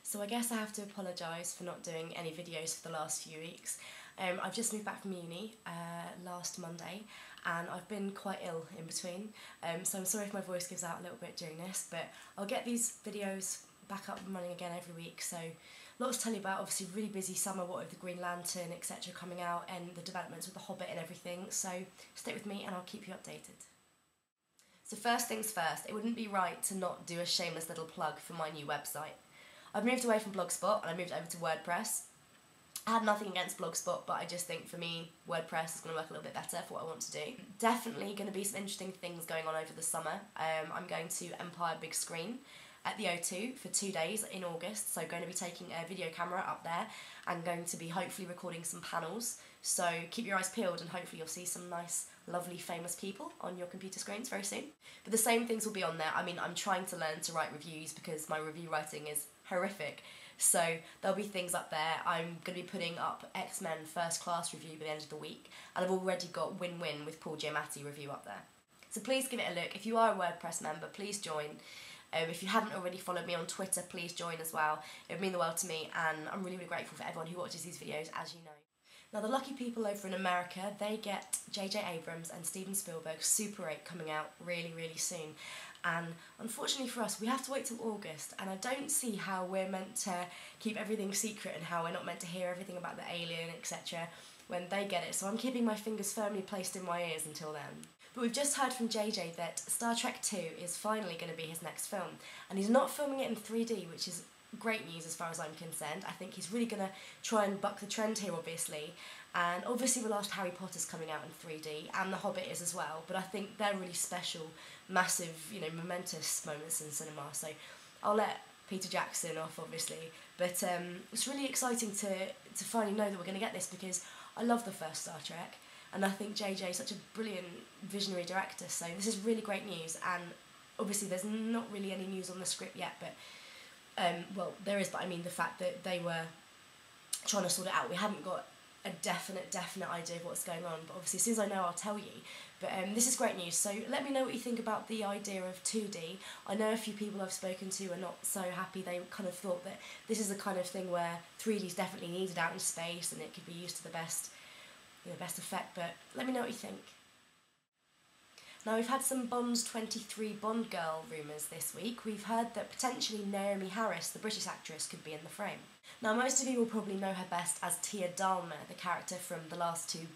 So I guess I have to apologise for not doing any videos for the last few weeks. I've just moved back from uni last Monday and I've been quite ill in between, so I'm sorry if my voice gives out a little bit during this, but I'll get these videos back up and running again every week. So lots to tell you about, obviously really busy summer, what with the Green Lantern etc coming out and the developments with the Hobbit and everything, so stick with me and I'll keep you updated. So first things first, it wouldn't be right to not do a shameless little plug for my new website. I've moved away from Blogspot and I moved over to WordPress. I had nothing against Blogspot, but I just think for me WordPress is going to work a little bit better for what I want to do. Definitely going to be some interesting things going on over the summer. I'm going to Empire Big Screen at the O2 for 2 days in August, so going to be taking a video camera up there and going to be hopefully recording some panels, so keep your eyes peeled and hopefully you'll see some nice lovely famous people on your computer screens very soon. But the same things will be on there. I mean, I'm trying to learn to write reviews because my review writing is horrific, so there'll be things up there. I'm going to be putting up X-Men First Class review by the end of the week, and I've already got Win-Win with Paul Giamatti review up there. So please give it a look. If you are a WordPress member, please join. If you haven't already followed me on Twitter, please join as well. It would mean the world to me, and I'm really, really grateful for everyone who watches these videos, as you know. Now, the lucky people over in America, they get J.J. Abrams and Steven Spielberg's Super 8 coming out really, really soon. And unfortunately for us, we have to wait till August, and I don't see how we're meant to keep everything secret and how we're not meant to hear everything about the alien, etc. when they get it. So I'm keeping my fingers firmly placed in my ears until then. But we've just heard from JJ that Star Trek 2 is finally going to be his next film, and he's not filming it in 3D, which is great news as far as I'm concerned. I think he's really going to try and buck the trend here, obviously, and obviously the last Harry Potter's coming out in 3D, and The Hobbit is as well, but I think they're really special, massive, you know, momentous moments in cinema, so I'll let Peter Jackson off, obviously, but it's really exciting to finally know that we're going to get this, because I love the first Star Trek, and I think JJ is such a brilliant visionary director, so this is really great news. And obviously there's not really any news on the script yet, but well, there is, but I mean the fact that they were trying to sort it out. We haven't got a definite idea of what's going on, but obviously as soon as I know I'll tell you. But this is great news, so let me know what you think about the idea of 2D. I know a few people I've spoken to are not so happy. They kind of thought that this is the kind of thing where 3D is definitely needed out in space and it could be used to the best effect, but let me know what you think. Now, we've had some Bond 23 Bond girl rumours this week. We've heard that potentially Naomie Harris, the British actress, could be in the frame. Now, most of you will probably know her best as Tia Dalma, the character from the last two,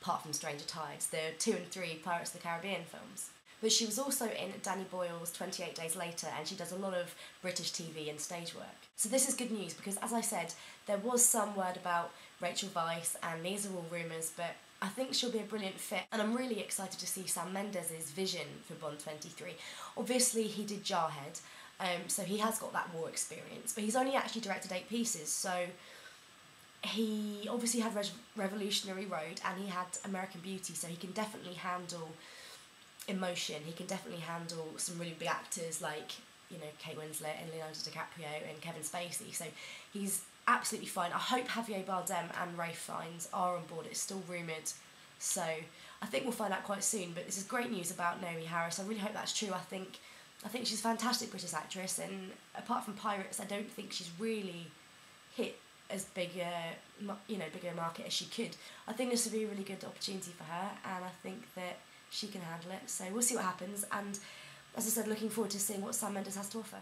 apart from Stranger Tides, the 2 and 3 Pirates of the Caribbean films. But she was also in Danny Boyle's 28 Days Later, and she does a lot of British TV and stage work. So this is good news, because as I said, there was some word about Rachel Weisz, and these are all rumours, but I think she'll be a brilliant fit, and I'm really excited to see Sam Mendes' vision for Bond 23. Obviously he did Jarhead, so he has got that war experience, but he's only actually directed 8 pieces, so he obviously had Revolutionary Road and he had American Beauty, so he can definitely handle emotion, he can definitely handle some really big actors like, you know, Kate Winslet and Leonardo DiCaprio and Kevin Spacey, so he's absolutely fine. I hope Javier Bardem and Ralph Fiennes are on board. It's still rumoured, so I think we'll find out quite soon, but this is great news about Naomie Harris. I really hope that's true. I think she's a fantastic British actress, and apart from Pirates, I don't think she's really hit as big bigger market as she could. I think this would be a really good opportunity for her, and I think that she can handle it, so we'll see what happens, and as I said, looking forward to seeing what Sam Mendes has to offer.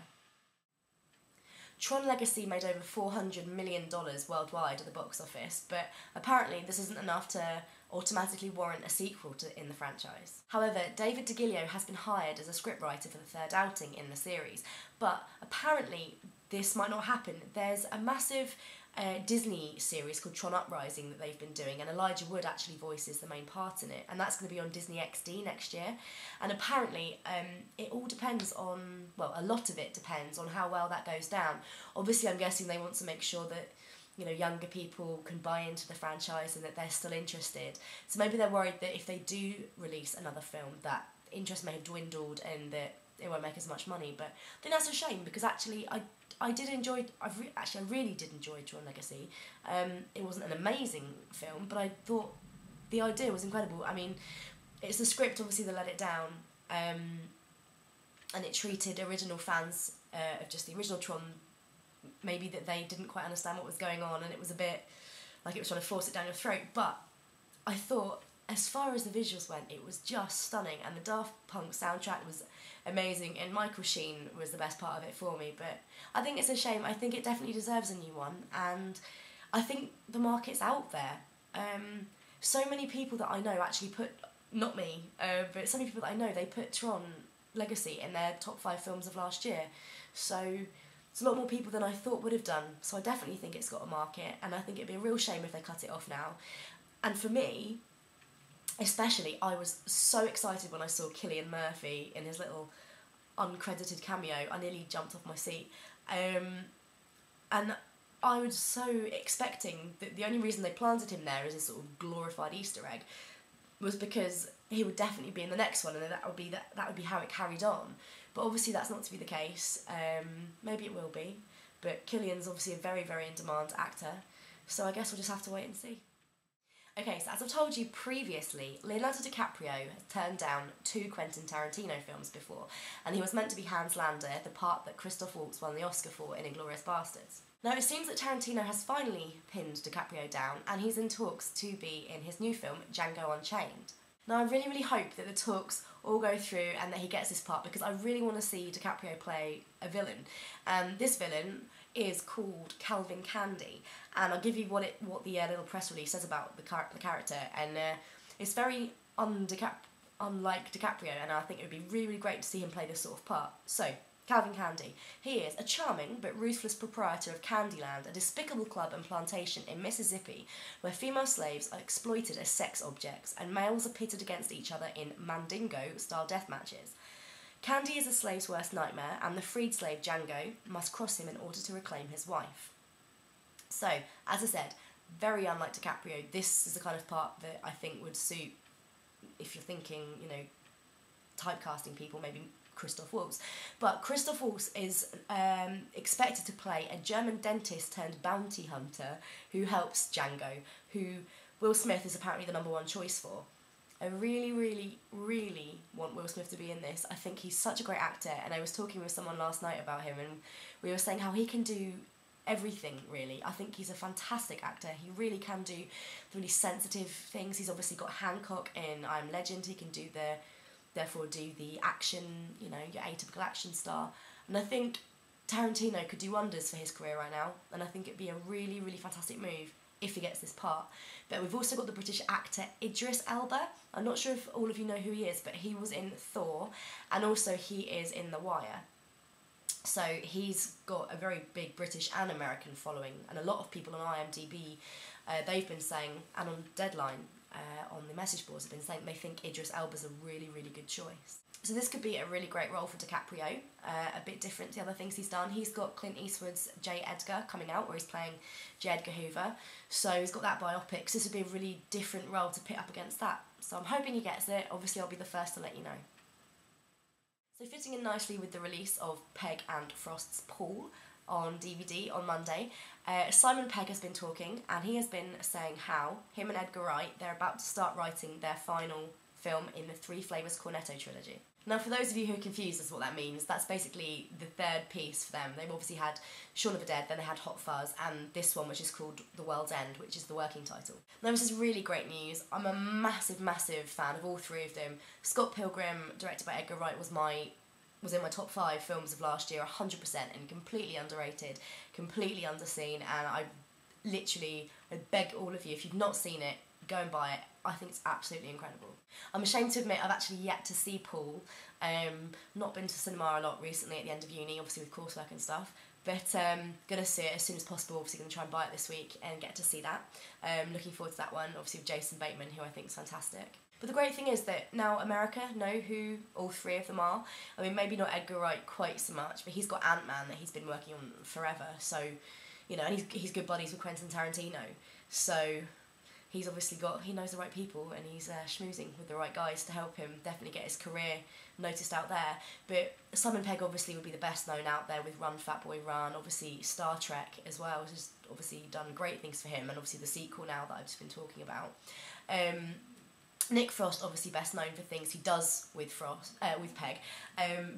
Tron Legacy made over $400 million worldwide at the box office, but apparently this isn't enough to automatically warrant a sequel in the franchise. However, David DeGilio has been hired as a scriptwriter for the 3rd outing in the series, but apparently this might not happen. There's a massive Disney series called Tron Uprising that they've been doing, and Elijah Wood actually voices the main part in it, and that's going to be on Disney XD next year, and apparently it all depends on, well, a lot of it depends on how well that goes down. Obviously I'm guessing they want to make sure that, you know, younger people can buy into the franchise and that they're still interested, so maybe they're worried that if they do release another film that interest may have dwindled and that it won't make as much money, but I think that's a shame, because actually I really did enjoy Tron Legacy. It wasn't an amazing film, but I thought the idea was incredible. I mean, it's the script obviously that let it down, and it treated original fans of just the original Tron maybe that they didn't quite understand what was going on, and it was a bit like it was trying to force it down your throat. But I thought, as far as the visuals went, it was just stunning, and the Daft Punk soundtrack was amazing, and Michael Sheen was the best part of it for me. But I think it's a shame. I think it definitely deserves a new one, and I think the market's out there. So many people that I know actually put, not me, but so many people that I know, they put Tron Legacy in their top 5 films of last year. So it's a lot more people than I thought would have done. So I definitely think it's got a market, and I think it'd be a real shame if they cut it off now. And for me, especially, I was so excited when I saw Cillian Murphy in his little uncredited cameo. I nearly jumped off my seat. And I was so expecting that the only reason they planted him there as a sort of glorified Easter egg was because he would definitely be in the next one, and that would be how it carried on. But obviously that's not to be the case. Maybe it will be, but Cillian's obviously a very, very in-demand actor, so I guess we'll just have to wait and see. Okay, so as I've told you previously, Leonardo DiCaprio has turned down 2 Quentin Tarantino films before, and he was meant to be Hans Landa, the part that Christoph Waltz won the Oscar for in Inglourious Basterds. Now, it seems that Tarantino has finally pinned DiCaprio down, and he's in talks to be in his new film, Django Unchained. Now, I really, really hope that the talks all go through and that he gets this part, because I really want to see DiCaprio play a villain. And this villain is called Calvin Candy, and I'll give you what the little press release says about the character, and it's very unlike DiCaprio, and I think it would be really, really great to see him play this sort of part. So, Calvin Candy. He is a charming but ruthless proprietor of Candyland, a despicable club and plantation in Mississippi where female slaves are exploited as sex objects and males are pitted against each other in Mandingo-style death matches. Candy is a slave's worst nightmare, and the freed slave Django must cross him in order to reclaim his wife. So, as I said, very unlike DiCaprio, this is the kind of part that I think would suit, if you're thinking, you know, typecasting people, maybe Christoph Waltz. But Christoph Waltz is expected to play a German dentist turned bounty hunter who helps Django, who Will Smith is apparently the #1 choice for. I really, really, really want Will Smith to be in this. I think he's such a great actor, and I was talking with someone last night about him, and we were saying how he can do everything, really. I think he's a fantastic actor. He really can do really sensitive things. He's obviously got Hancock in I Am Legend. He can do the action, you know, your atypical action star. And I think Tarantino could do wonders for his career right now, and I think it'd be a really, really fantastic move if he gets this part. But we've also got the British actor Idris Elba. I'm not sure if all of you know who he is, but he was in Thor, and also he is in The Wire. So he's got a very big British and American following, and a lot of people on IMDb, they've been saying, and on Deadline, on the message boards have been saying they think Idris Elba's a really, really good choice. So this could be a really great role for DiCaprio, a bit different to the other things he's done. He's got Clint Eastwood's J. Edgar coming out, where he's playing J. Edgar Hoover, so he's got that biopic, so this would be a really different role to pit up against that. So I'm hoping he gets it. Obviously I'll be the first to let you know. So fitting in nicely with the release of Pegg and Frost's Pool on DVD on Monday, Simon Pegg has been talking, and he has been saying how him and Edgar Wright, they're about to start writing their final film in the Three Flavours Cornetto trilogy. Now, for those of you who are confused as to what that means, that's basically the third piece for them. They've obviously had Shaun of the Dead, then they had Hot Fuzz, and this one, which is called The World's End, which is the working title. Now, this is really great news. I'm a massive, massive fan of all three of them. Scott Pilgrim, directed by Edgar Wright, was in my top 5 films of last year, 100%, and completely underrated, completely underseen, and I beg all of you, if you've not seen it, go and buy it. I think it's absolutely incredible. I'm ashamed to admit I've actually yet to see Pool. Not been to cinema a lot recently at the end of uni, obviously with coursework and stuff, but gonna see it as soon as possible. Obviously gonna try and buy it this week and get to see that. Looking forward to that one, obviously with Jason Bateman, who I think is fantastic. But the great thing is that now America know who all three of them are. I mean, maybe not Edgar Wright quite so much, but he's got Ant-Man that he's been working on forever, so, you know, and he's good buddies with Quentin Tarantino, so he's obviously he knows the right people, and he's schmoozing with the right guys to help him definitely get his career noticed out there. But Simon Pegg obviously would be the best known out there with Run Fat Boy Run, obviously Star Trek as well, which has obviously done great things for him, and obviously the sequel now that I've just been talking about. Nick Frost, obviously best known for things he does with Pegg,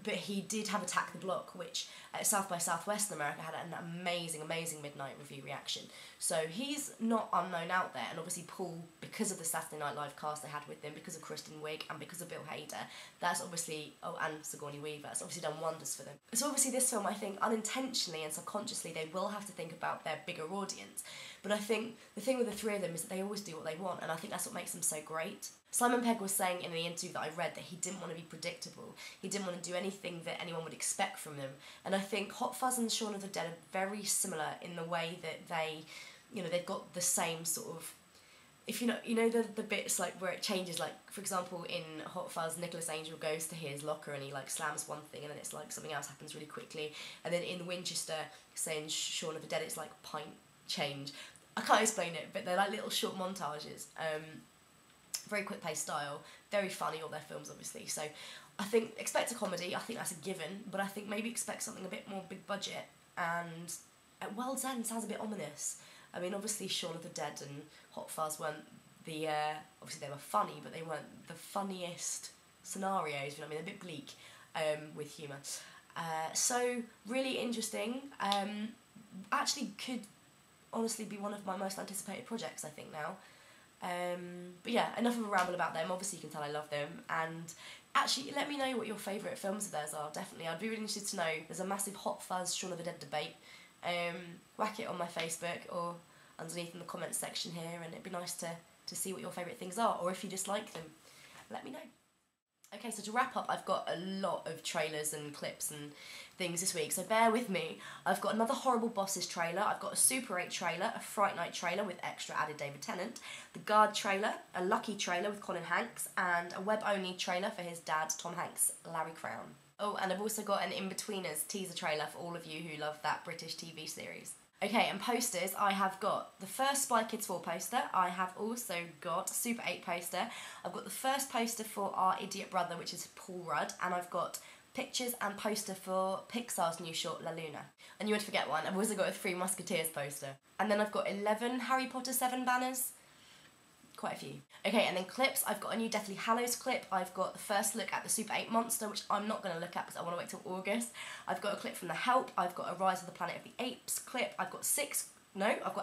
but he did have Attack the Block, which at South by Southwest in America had an amazing midnight review reaction. So he's not unknown out there, and obviously Paul, because of the Saturday Night Live cast they had with him, because of Kristen Wiig and because of Bill Hader, that's obviously, and Sigourney Weaver, that's obviously done wonders for them. So obviously this film, I think unintentionally and subconsciously they will have to think about their bigger audience, but I think the thing with the three of them is that they always do what they want, and I think that's what makes them so great. Simon Pegg was saying in the interview that I read that he didn't want to be predictable. He didn't want to do anything that anyone would expect from them. And I think Hot Fuzz and Shaun of the Dead are very similar in the way that they, you know, they've got the same sort of, if you know the bits like where it changes, like for example in Hot Fuzz, Nicholas Angel goes to his locker and he like slams one thing and then it's like something else happens really quickly. And then in Winchester, say in Shaun of the Dead, it's like pint change. I can't explain it, but they're like little short montages. Very quick paced style, very funny, all their films obviously, so I think expect a comedy, I think that's a given, but I think maybe expect something a bit more big budget, and at World's End sounds a bit ominous. I mean obviously Shaun of the Dead and Hot Fuzz weren't the, obviously they were funny, but they weren't the funniest scenarios, you know what I mean, a bit bleak with humour. So really interesting, actually could honestly be one of my most anticipated projects I think now. But yeah, enough of a ramble about them. Obviously you can tell I love them, and actually let me know what your favourite films of theirs are, definitely. I'd be really interested to know. There's a massive Hot Fuzz Shaun of the Dead debate. Whack it on my Facebook or underneath in the comments section here, and it'd be nice to see what your favourite things are, or if you dislike them, let me know. Okay, so to wrap up, I've got a lot of trailers and clips and things this week, so bear with me. I've got another Horrible Bosses trailer, I've got a Super 8 trailer, a Fright Night trailer with extra added David Tennant, the Guard trailer, a Lucky trailer with Colin Hanks, and a web-only trailer for his dad, Tom Hanks, Larry Crown. Oh, and I've also got an In-Betweeners teaser trailer for all of you who love that British TV series. Okay, and posters, I have got the first Spy Kids 4 poster, I have also got a Super 8 poster, I've got the first poster for Our Idiot Brother, which is Paul Rudd, and I've got pictures and poster for Pixar's new short, La Luna. And you would forget one, I've also got a Three Musketeers poster. And then I've got 11 Harry Potter 7 banners. Quite a few. Okay, and then clips, I've got a new Deathly Hallows clip, I've got the first look at the Super 8 monster, which I'm not going to look at because I want to wait till August. I've got a clip from The Help, I've got a Rise of the Planet of the Apes clip, I've got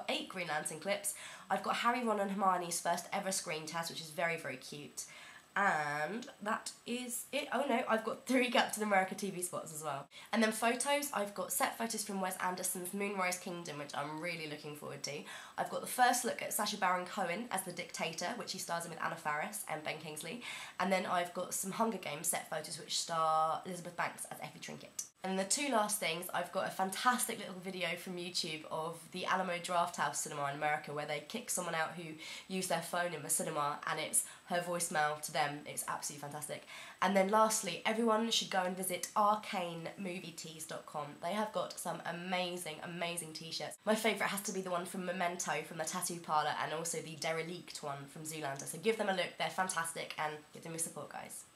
8 Green Lantern clips, I've got Harry, Ron and Hermione's first ever screen test, which is very, very cute. And that is it. Oh no, I've got 3 Captain America TV spots as well. And then photos, I've got set photos from Wes Anderson's Moonrise Kingdom, which I'm really looking forward to. I've got the first look at Sacha Baron Cohen as the Dictator, which he stars in with Anna Faris and Ben Kingsley. And then I've got some Hunger Games set photos which star Elizabeth Banks as Effie Trinket. And the 2 last things, I've got a fantastic little video from YouTube of the Alamo Drafthouse Cinema in America where they kick someone out who used their phone in the cinema, and it's her voicemail to them. It's absolutely fantastic. And then lastly, everyone should go and visit arcanemovietees.com. They have got some amazing, amazing t-shirts. My favourite has to be the one from Memento from the Tattoo Parlour, and also the Derelict one from Zoolander. So give them a look, they're fantastic, and give them your support, guys.